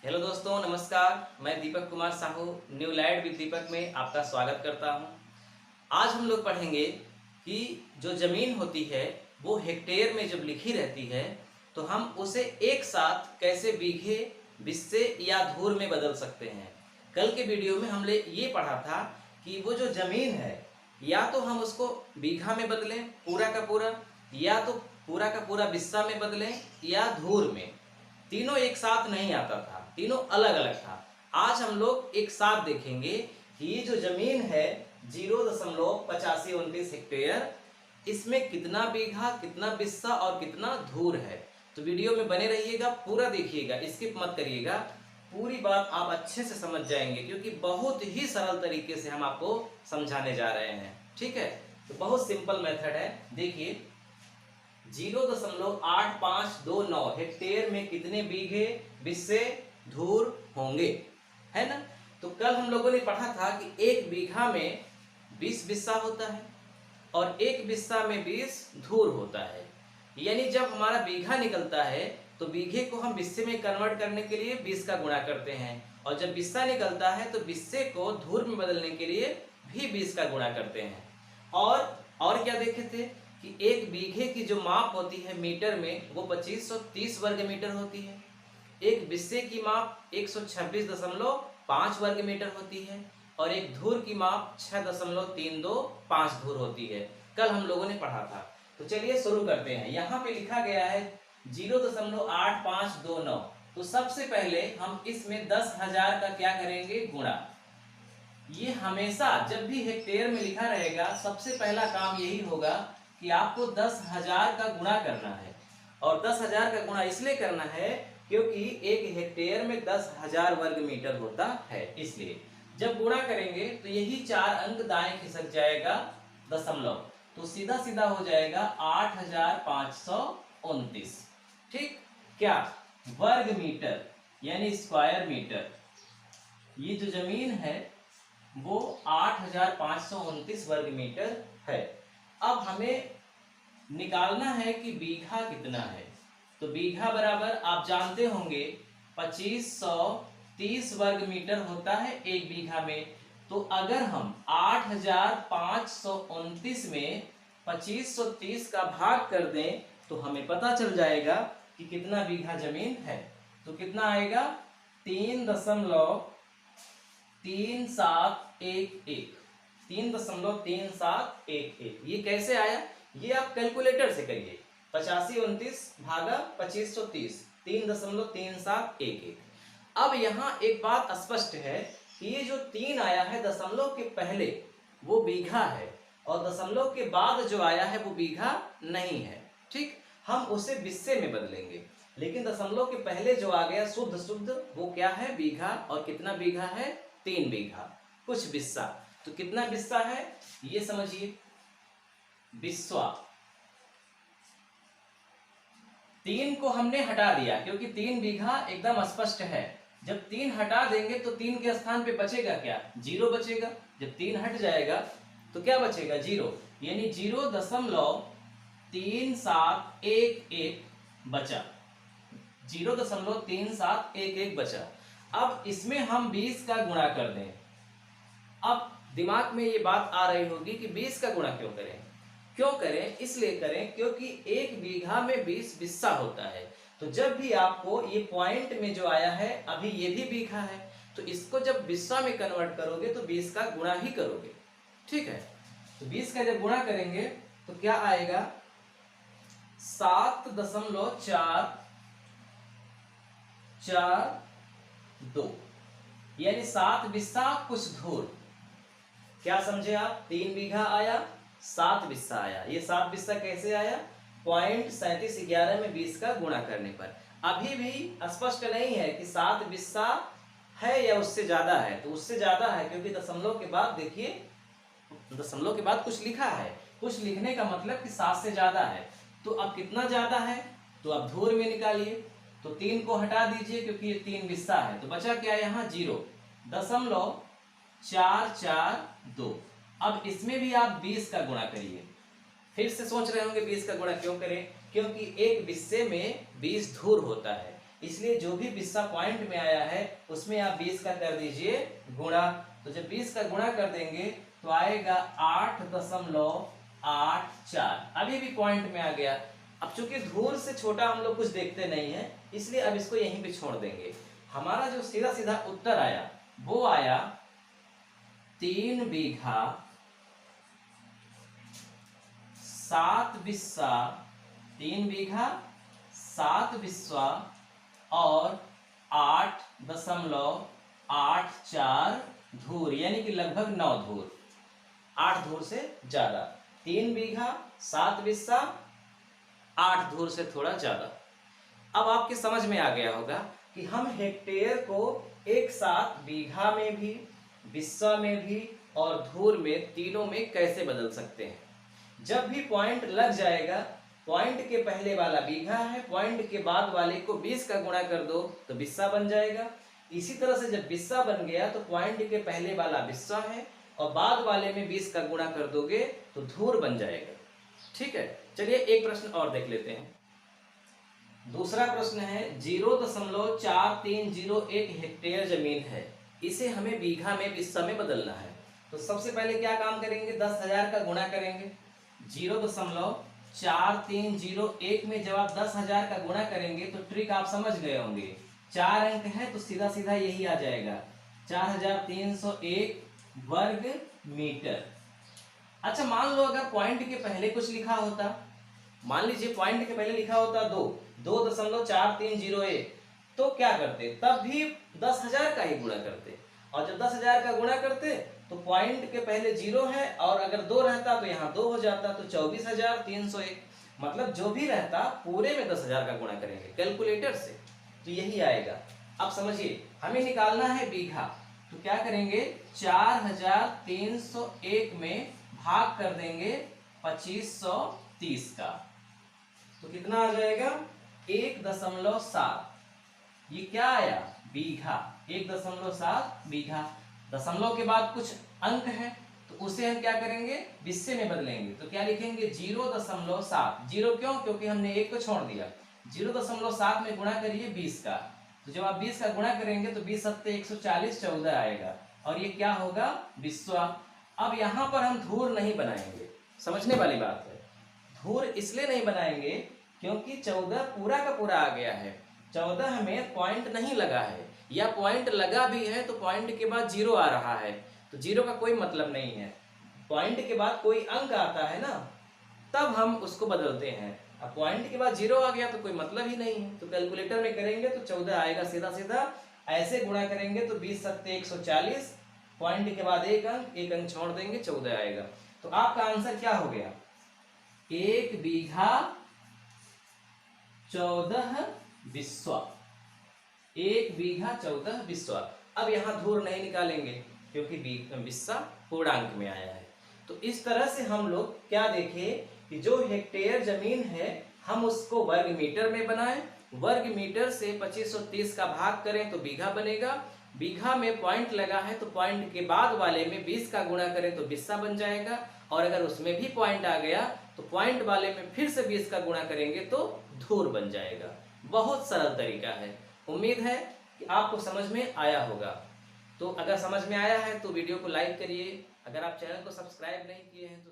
Hello दोस्तों, नमस्कार। मैं Deepak Kumar Sahu new light with Deepak में आपका स्वागत करता हूं। आज हम लोग पढ़ेंगे कि जो ज़मीन होती है वो हेक्टेयर में जब लिखी रहती है तो हम उसे एक साथ कैसे बीघे, बिस्से या धूर में बदल सकते हैं। कल के वीडियो में हमने ये पढ़ा था कि वो जो ज़मीन है या तो हम उसको बीघा में बदलें पूरा का पूरा, या तो पूरा का पूरा बिस्सा में बदलें या धूर में। तीनों एक साथ नहीं आता था, तीनों अलग अलग था। आज हम लोग एक साथ देखेंगे कि ये जो जमीन है 0.8529 हेक्टेयर, इसमें कितना बीघा, कितना बिस्सा और कितना धूर है। तो वीडियो में बने रहिएगा, पूरा देखिएगा, स्किप मत करिएगा। पूरी बात आप अच्छे से समझ जाएंगे क्योंकि बहुत ही सरल तरीके से हम आपको समझाने जा रहे हैं। ठीक है, तो बहुत सिंपल मेथड है। देखिए 0.8529 हेक्टेयर में कितने बीघे, बिस्से, धूर होंगे, है ना। तो कल हम लोगों ने पढ़ा था कि एक बीघा में 20 बिस्सा होता है और एक बिस्सा में 20 धूर होता है। यानी जब हमारा बीघा निकलता है तो बीघे को हम बिस्से में कन्वर्ट करने के लिए 20 का गुणा करते हैं, और जब बिस्सा निकलता है तो बिस्से को धूर में बदलने के लिए भी 20 का गुणा करते हैं। और क्या देखे थे कि एक बीघे की जो माप होती है मीटर में वो 2530 वर्ग मीटर होती है। एक बिस्से की माप 126.5 वर्ग मीटर होती है और एक धूर की माप 6.325 धूर होती है। कल हम लोगों ने पढ़ा था। तो चलिए शुरू करते हैं। यहाँ पे लिखा गया है 0.8529। तो सबसे पहले हम इसमें 10,000 का क्या करेंगे, गुणा। ये हमेशा जब भी हेक्टेयर में लिखा रहेगा सबसे पहला काम यही होगा कि आपको 10,000 का गुणा करना है। और 10,000 का गुणा इसलिए करना है क्योंकि एक हेक्टेयर में 10,000 वर्ग मीटर होता है। इसलिए जब गुणा करेंगे तो यही 4 अंक दाएं खिसक जाएगा दशमलव, तो सीधा सीधा हो जाएगा 8,529। ठीक, क्या वर्ग मीटर यानी स्क्वायर मीटर। ये जो जमीन है वो 8,529 वर्ग मीटर है। अब हमें निकालना है कि बीघा कितना है। तो बीघा बराबर आप जानते होंगे 2530 वर्ग मीटर होता है एक बीघा में। तो अगर हम 8,529 में 2530 का भाग कर दें तो हमें पता चल जाएगा कि कितना बीघा जमीन है। तो कितना आएगा, 3.3711। ये कैसे आया, ये आप कैलकुलेटर से करिए। 8529 भागा 2530, 3.3711। अब यहाँ एक बात स्पष्ट है कि ये जो 3 आया है दशमलव के पहले वो बीघा है, और दशमलव के बाद जो आया है वो बीघा नहीं है। ठीक, हम उसे बिस्से में बदलेंगे, लेकिन दशमलव के पहले जो आ गया शुद्ध शुद्ध वो क्या है, बीघा। और कितना बीघा है, 3 बीघा कुछ बिस्सा। तो कितना बिस्सा है ये समझिए, बिस्वा। 3 को हमने हटा दिया क्योंकि 3 बीघा एकदम स्पष्ट है। जब 3 हटा देंगे तो 3 के स्थान पे बचेगा क्या, 0 बचेगा। जब 3 हट जाएगा तो क्या बचेगा, 0। यानी 0.3711 बचा, 0.3711 बचा। अब इसमें हम 20 का गुणा कर दें। अब दिमाग में ये बात आ रही होगी कि 20 का गुणा क्यों करें। क्यों करें, इसलिए करें क्योंकि एक बीघा में 20 बिस्सा होता है। तो जब भी आपको ये पॉइंट में जो आया है अभी ये भी बीघा है, तो इसको जब बिस्सा में कन्वर्ट करोगे तो 20 का गुणा ही करोगे। ठीक है, तो 20 का जब गुणा करेंगे तो क्या आएगा, 7.442, यानी 7 बिस्सा कुछ धूर। क्या समझे आप, 3 बीघा आया, 7 बिस्सा आया। ये 7 बिस्सा कैसे आया, 0.3711 में 20 का गुणा करने पर। अभी भी स्पष्ट नहीं है कि 7 बिस्सा है या उससे ज्यादा है। तो उससे ज्यादा है क्योंकि दशमलव के बाद देखिए, दशमलव के बाद कुछ लिखा है, कुछ लिखने का मतलब कि 7 से ज्यादा है। तो अब कितना ज्यादा है, तो अब धूर में निकालिए। तो 3 को हटा दीजिए क्योंकि ये 3 बिस्सा है, तो बचा क्या यहाँ, 0.442। अब इसमें भी आप 20 का गुणा करिए। फिर से सोच रहे होंगे 20 का गुणा क्यों करें, क्योंकि एक बिस्से में 20 धूर होता है। इसलिए जो भी बिस्सा पॉइंट में आया है उसमें आप 20 का कर दीजिए गुणा। तो जब 20 का गुणा कर देंगे तो आएगा 8.84। अभी भी पॉइंट में आ गया। अब चूंकि धूर से छोटा हम लोग कुछ देखते नहीं है, इसलिए अब इसको यहीं पे छोड़ देंगे। हमारा जो सीधा सीधा उत्तर आया वो आया 3 बीघा 7 बिस्सा, 3 बीघा 7 बिस्सा और 8.84 धूर, यानी कि लगभग 9 धूर, 8 धूर से ज्यादा। 3 बीघा 7 बिस्सा, 8 धूर से थोड़ा ज्यादा। अब आपके समझ में आ गया होगा कि हम हेक्टेयर को एक साथ बीघा में भी, बिस्सा में भी और धूर में, तीनों में कैसे बदल सकते हैं। जब भी पॉइंट लग जाएगा, पॉइंट के पहले वाला बीघा है, पॉइंट के बाद वाले को 20 का गुणा कर दो तो बिस्सा बन जाएगा। इसी तरह से जब बिस्सा बन गया तो पॉइंट के पहले वाला बिस्सा है और बाद वाले में 20 का गुणा कर दोगे तो धूर बन जाएगा। ठीक है, चलिए एक प्रश्न और देख लेते हैं। दूसरा प्रश्न है 0.4301 हेक्टेयर जमीन है, इसे हमें बीघा में, बिस्सा में बदलना है। तो सबसे पहले क्या काम करेंगे, 10,000 का गुणा करेंगे। 0.4301 में जब आप 10,000 का गुणा करेंगे तो ट्रिक आप समझ गए होंगे। 4 अंक है तो सीधा सीधा यही आ जाएगा, 4301 वर्ग मीटर। अच्छा, मान लो अगर पॉइंट के पहले कुछ लिखा होता, मान लीजिए पॉइंट के पहले लिखा होता 2.4301, तो क्या करते, तब भी 10,000 का ही गुणा करते। और जब 10,000 का गुणा करते तो पॉइंट के पहले 0 है और अगर 2 रहता तो यहाँ 2 हो जाता, तो 24,301। मतलब जो भी रहता पूरे में 10,000 का गुणा करेंगे कैलकुलेटर से, तो यही आएगा। अब समझिए, हमें निकालना है बीघा, तो क्या करेंगे, 4,301 में भाग कर देंगे 2530 का, तो कितना आ जाएगा, 1.7। ये क्या आया, बीघा, 1.7 बीघा। दशमलव के बाद कुछ अंक है तो उसे हम क्या करेंगे, बिस्से में बदलेंगे। तो क्या लिखेंगे, 0.7। 0 क्यों, क्योंकि हमने 1 को छोड़ दिया। 0.7 में गुणा करिए 20 का, तो जब आप 20 का गुणा करेंगे तो 20 सत्ते 140, 14 आएगा और ये क्या होगा, बिस्वा। अब यहाँ पर हम धूर नहीं बनाएंगे, समझने वाली बात है। धूर इसलिए नहीं बनाएंगे क्योंकि 14 पूरा का पूरा आ गया है, 14 में पॉइंट नहीं लगा है, या पॉइंट लगा भी है तो पॉइंट के बाद 0 आ रहा है, तो 0 का कोई मतलब नहीं है। पॉइंट के बाद कोई अंक आता है ना, तब हम उसको बदलते हैं। अब पॉइंट के बाद 0 आ गया तो कोई मतलब ही नहीं है, तो कैलकुलेटर में करेंगे तो 14 आएगा सीधा सीधा। ऐसे गुणा करेंगे तो 20 सत्ते 140, पॉइंट के बाद एक अंक छोड़ देंगे, 14 आएगा। तो आपका आंसर क्या हो गया, 1 बीघा 14 बिस्वा, 1 बीघा 14 बिस्वा। अब यहाँ धूर नहीं निकालेंगे क्योंकि बिस्सा पूर्णांक में आया है। तो इस तरह से हम लोग क्या देखें कि जो हेक्टेयर जमीन है हम उसको वर्ग मीटर में बनाएं, वर्ग मीटर से 2530 का भाग करें तो बीघा बनेगा। बीघा में पॉइंट लगा है तो पॉइंट के बाद वाले में 20 का गुणा करें तो बिस्सा बन जाएगा, और अगर उसमें भी पॉइंट आ गया तो पॉइंट वाले में फिर से 20 का गुणा करेंगे तो धूर बन जाएगा। बहुत सरल तरीका है। उम्मीद है कि आपको समझ में आया होगा। तो अगर समझ में आया है तो वीडियो को लाइक करिए, अगर आप चैनल को सब्सक्राइब नहीं किए हैं तो